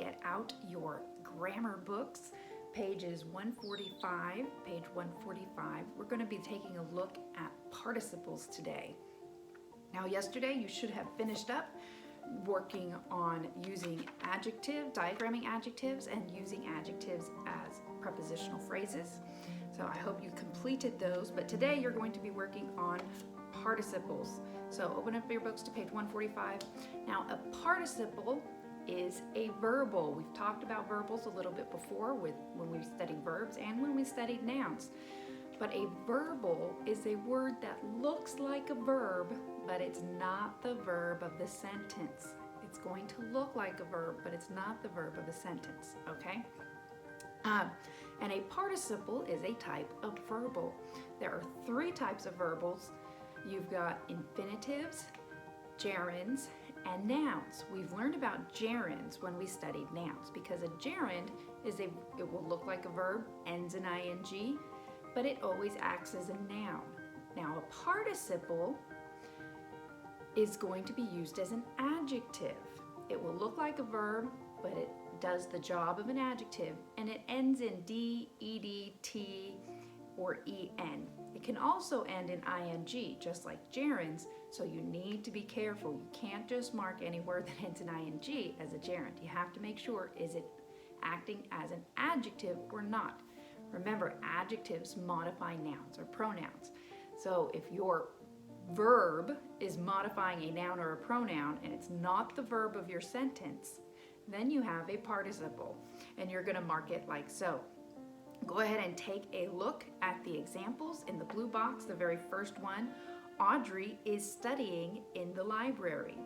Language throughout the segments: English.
get out your grammar books, page 145. We're going to be taking a look at participles today. Now, yesterday you should have finished up working on using diagramming adjectives and using adjectives as prepositional phrases. So I hope you completed those, but today you're going to be working on participles. So open up your books to page 145. Now, a participle is a verbal. We've talked about verbals a little bit before when we studied verbs and when we studied nouns. But a verbal is a word that looks like a verb, but it's not the verb of the sentence. It's going to look like a verb, but it's not the verb of the sentence, okay? And a participle is a type of verbal. There are three types of verbals. You've got infinitives, gerunds, and nouns. We've learned about gerunds when we studied nouns because a gerund it will look like a verb, ends in ing, but it always acts as a noun. Now, a participle is going to be used as an adjective. It will look like a verb, but it does the job of an adjective, and it ends in d, ed, t, or en. It can also end in ing, just like gerunds, so you need to be careful. You can't just mark any word that ends in ing as a gerund. You have to make sure, is it acting as an adjective or not? Remember, adjectives modify nouns or pronouns. So if your verb is modifying a noun or a pronoun and it's not the verb of your sentence, then you have a participle, and you're going to mark it like so. Go ahead and take a look at the examples in the blue box. The very first one, Audrey is studying in the library.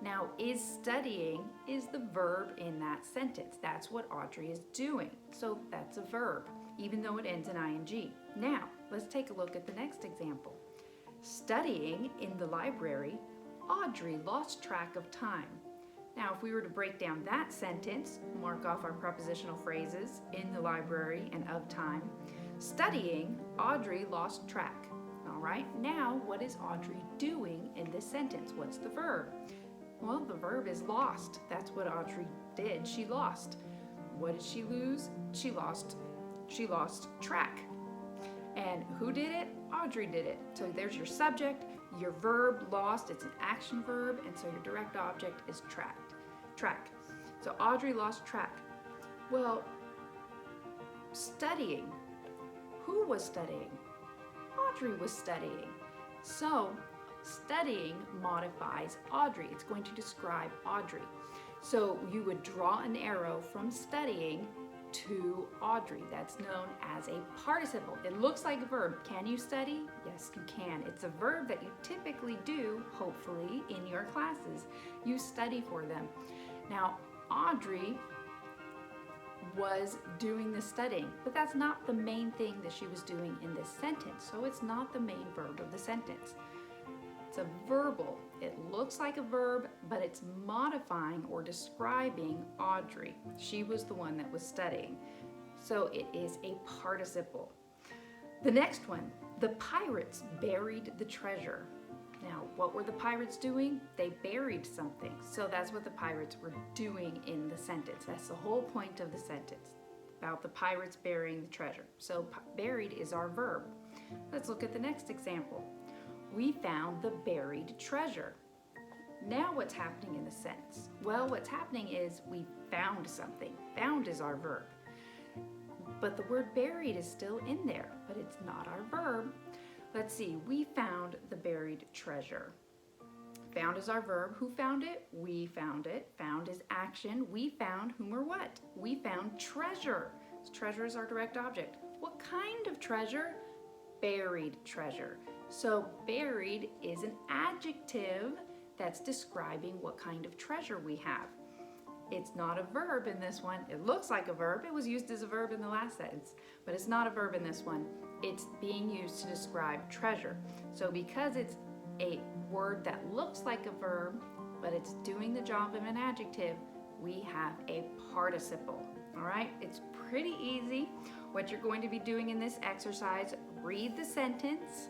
Now, is studying is the verb in that sentence. That's what Audrey is doing. So that's a verb, even though it ends in ing. Now, let's take a look at the next example. Studying in the library, Audrey lost track of time. Now, if we were to break down that sentence, mark off our prepositional phrases, in the library and of time. Studying, Audrey lost track. All right, now what is Audrey doing in this sentence? What's the verb? Well, the verb is lost. That's what Audrey did. She lost. What did she lose? She lost track. And who did it? Audrey did it. So there's your subject, your verb, lost, it's an action verb, and so your direct object is track. So Audrey lost track. Well, studying. Who was studying? Audrey was studying. So studying modifies Audrey. It's going to describe Audrey. So you would draw an arrow from studying to Audrey. That's known as a participle. It looks like a verb. Can you study? Yes, you can. It's a verb that you typically do, hopefully, in your classes. You study for them. Now, Audrey was doing the studying, but that's not the main thing that she was doing in this sentence. So it's not the main verb of the sentence. It's a verbal. It looks like a verb, but it's modifying or describing Audrey. She was the one that was studying. So it is a participle. The next one, the pirates buried the treasure. Now, what were the pirates doing? They buried something. So that's what the pirates were doing in the sentence. That's the whole point of the sentence, about the pirates burying the treasure. So buried is our verb. Let's look at the next example. We found the buried treasure. Now what's happening in the sentence? Well, what's happening is we found something. Found is our verb. But the word buried is still in there, but it's not our verb. Let's see, we found the buried treasure. Found is our verb. Who found it? We found it. Found is action. We found whom or what? We found treasure. Treasure is our direct object. What kind of treasure? Buried treasure. So buried is an adjective that's describing what kind of treasure we have. It's not a verb in this one. It looks like a verb. It was used as a verb in the last sentence, but it's not a verb in this one. It's being used to describe treasure. So because it's a word that looks like a verb, but it's doing the job of an adjective, we have a participle. All right, it's pretty easy. What you're going to be doing in this exercise, read the sentence,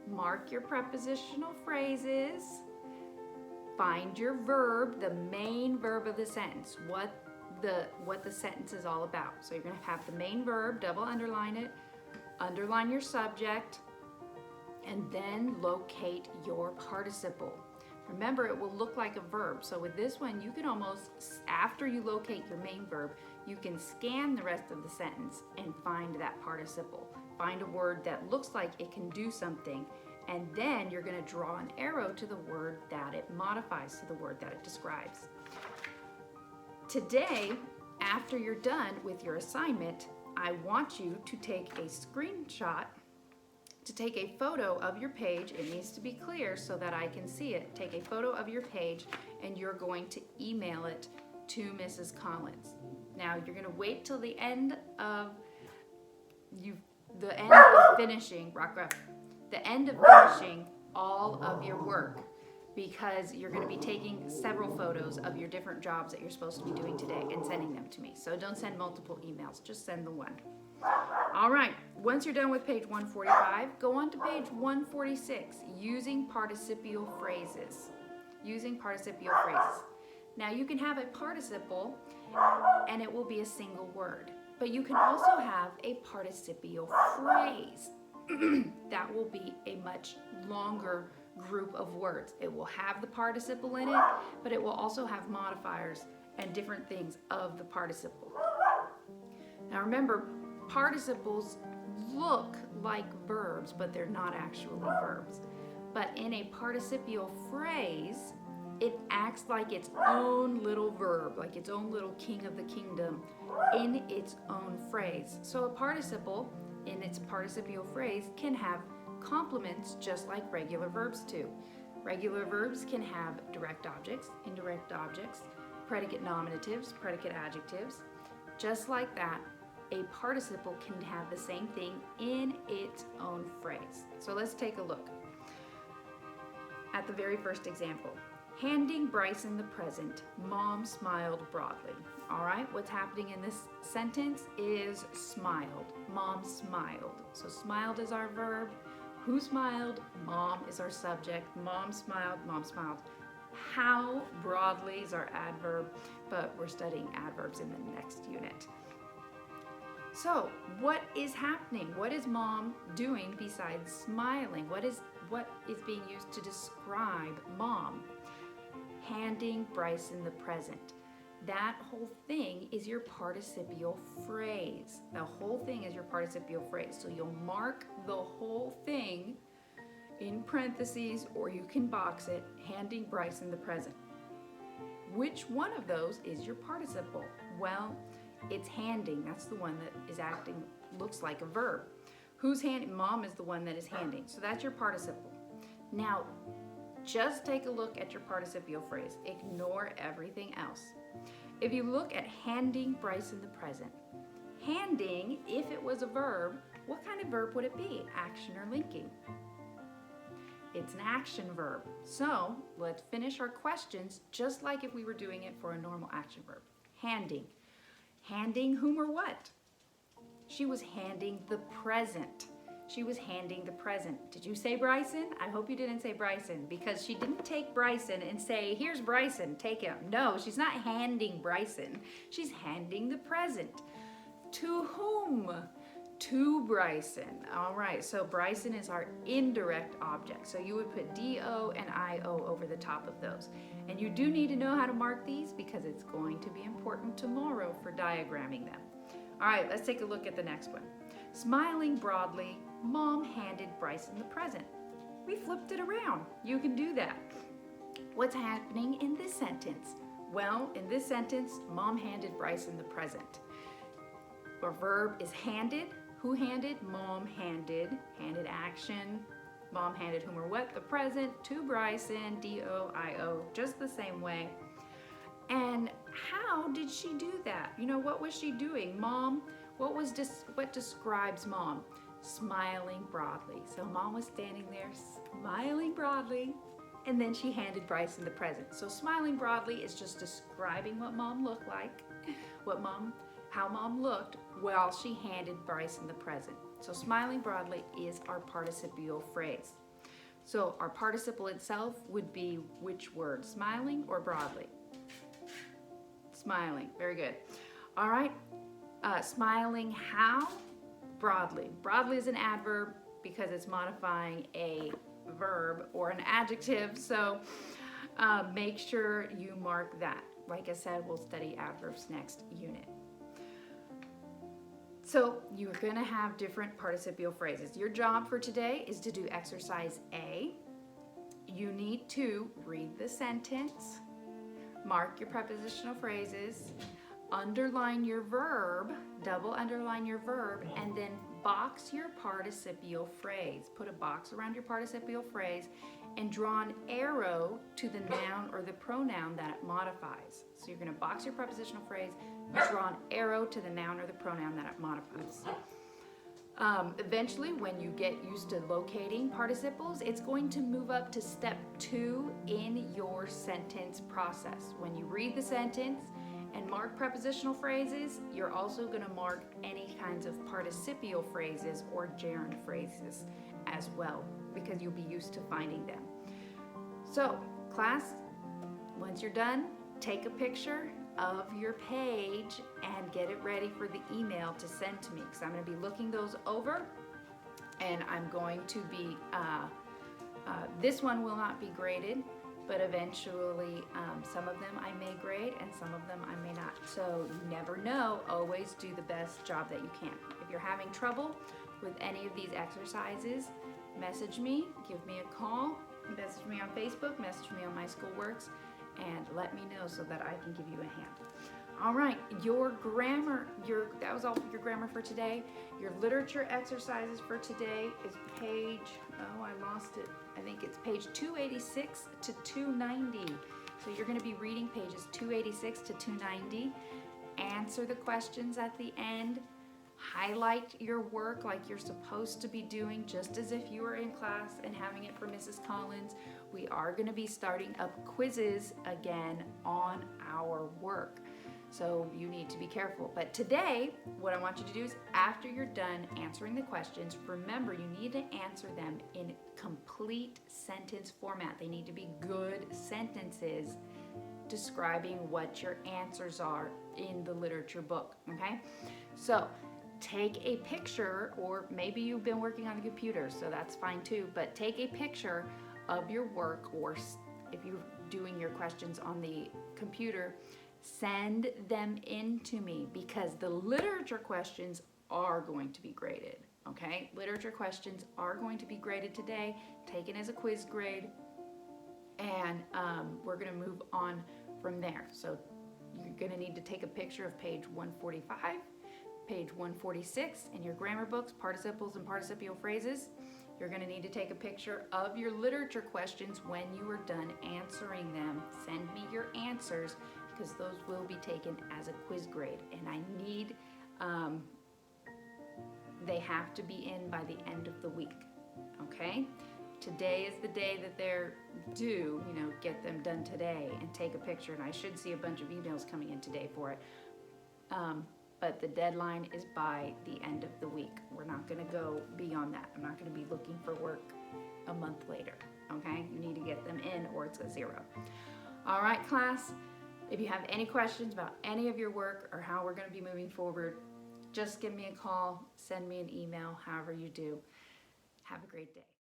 mark your prepositional phrases, find your verb, the main verb of the sentence. What what the sentence is all about. So you're going to have the main verb, double underline it, underline your subject, and then locate your participle. Remember, it will look like a verb. So with this one, you can almost, after you locate your main verb, you can scan the rest of the sentence and find that participle. Find a word that looks like it can do something, and then you're going to draw an arrow to the word that it modifies, to the word that it describes. Today, after you're done with your assignment, I want you to take a screenshot, to take a photo of your page. It needs to be clear so that I can see it. Take a photo of your page, and you're going to email it to Mrs. Collins. Now, you're going to wait till the end of finishing, the end of finishing all of your work, because you're going to be taking several photos of your different jobs that you're supposed to be doing today and sending them to me. So don't send multiple emails, just send the one. All right, once you're done with page 145, go on to page 146, using participial phrases. Using participial phrases. Now you can have a participle and it will be a single word, but you can also have a participial phrase. That will be a much longer group of words. It will have the participle in it, but it will also have modifiers and different things of the participle. Now remember, participles look like verbs, but they're not actually verbs. But in a participial phrase, it acts like its own little verb, like its own little king of the kingdom in its own phrase. So a participle in its participial phrase can have complements just like regular verbs do. Regular verbs can have direct objects, indirect objects, predicate nominatives, predicate adjectives. Just like that, a participle can have the same thing in its own phrase. So let's take a look at the very first example. Handing Bryson the present, Mom smiled broadly. All right, what's happening in this sentence is smiled. Mom smiled. So smiled is our verb. Who smiled? Mom is our subject. Mom smiled, Mom smiled. How broadly is our adverb, but we're studying adverbs in the next unit. So what is happening? What is Mom doing besides smiling? What is being used to describe Mom? Handing Bryson the present. That whole thing is your participial phrase. The whole thing is your participial phrase. So you'll mark the whole thing in parentheses, or you can box it, handing Bryson the present. Which one of those is your participle? Well, it's handing. That's the one that is acting, looks like a verb. Who's handing? Mom is the one that is handing. So that's your participle. Now, just take a look at your participial phrase. Ignore everything else. If you look at handing Bryson the present, handing, if it was a verb, what kind of verb would it be? Action or linking? It's an action verb. So let's finish our questions just like if we were doing it for a normal action verb. Handing. Handing whom or what? She was handing the present. She was handing the present. Did you say Bryson? I hope you didn't say Bryson, because she didn't take Bryson and say, here's Bryson, take him. No, she's not handing Bryson. She's handing the present. To whom? To Bryson. All right, so Bryson is our indirect object. So you would put D-O and I-O over the top of those. And you do need to know how to mark these because it's going to be important tomorrow for diagramming them. All right, let's take a look at the next one. Smiling broadly, Mom handed Bryson the present. We flipped it around. You can do that. What's happening in this sentence? Well, in this sentence, Mom handed Bryson the present. Our verb is handed. Who handed? Mom handed. Handed action. Mom handed whom or what? The present to Bryson, D-O-I-O, just the same way. And how did she do that? You know, what was she doing? Mom, what describes Mom? Smiling broadly. So Mom was standing there smiling broadly, and then she handed Bryson the present. So smiling broadly is just describing what Mom looked like, how Mom looked while she handed Bryson the present. So smiling broadly is our participial phrase. So our participle itself would be which word? Smiling or broadly? Smiling, very good. All right, smiling how? Broadly. Broadly is an adverb because it's modifying a verb or an adjective, so make sure you mark that. Like I said, we'll study adverbs next unit. So you're going to have different participial phrases. Your job for today is to do exercise A. You need to read the sentence, mark your prepositional phrases, underline your verb, double underline your verb, and then box your participial phrase. Put a box around your participial phrase and draw an arrow to the noun or the pronoun that it modifies. So you're going to box your prepositional phrase, draw an arrow to the noun or the pronoun that it modifies. Eventually, when you get used to locating participles, it's going to move up to step 2 in your sentence process. When you read the sentence and mark prepositional phrases, you're also going to mark any kinds of participial phrases or gerund phrases as well, because you'll be used to finding them. So, class, once you're done, take a picture of your page and get it ready for the email to send to me, because I'm going to be looking those over, and I'm going to be, this one will not be graded, but eventually some of them I may grade and some of them I may not. So you never know, always do the best job that you can. If you're having trouble with any of these exercises, message me, give me a call, message me on Facebook, message me on My School Works, and let me know so that I can give you a hand. All right, your grammar, that was all for your grammar for today. Your literature exercises for today is page, oh, I lost it. I think it's page 286 to 290. So you're going to be reading pages 286 to 290. Answer the questions at the end. Highlight your work like you're supposed to be doing, just as if you were in class and having it for Mrs. Collins. We are going to be starting up quizzes again on our work, so you need to be careful. But today, what I want you to do is, after you're done answering the questions, remember you need to answer them in complete sentence format. They need to be good sentences describing what your answers are in the literature book, okay? So take a picture, or maybe you've been working on the computer, so that's fine too, but take a picture of your work, or if you're doing your questions on the computer, send them in to me, because the literature questions are going to be graded, okay? Literature questions are going to be graded today, taken as a quiz grade, and we're going to move on from there. So you're going to need to take a picture of page 145, page 146 in your grammar books, participles and participial phrases. You're going to need to take a picture of your literature questions when you are done answering them. Send me your answers, because those will be taken as a quiz grade, and I need, they have to be in by the end of the week, okay? Today is the day that they're due, get them done today and take a picture, and I should see a bunch of emails coming in today for it. But the deadline is by the end of the week. We're not going to go beyond that. I'm not going to be looking for work a month later, okay? You need to get them in, or it's a 0. All right, class, if you have any questions about any of your work or how we're going to be moving forward, just give me a call, send me an email, however you do. Have a great day.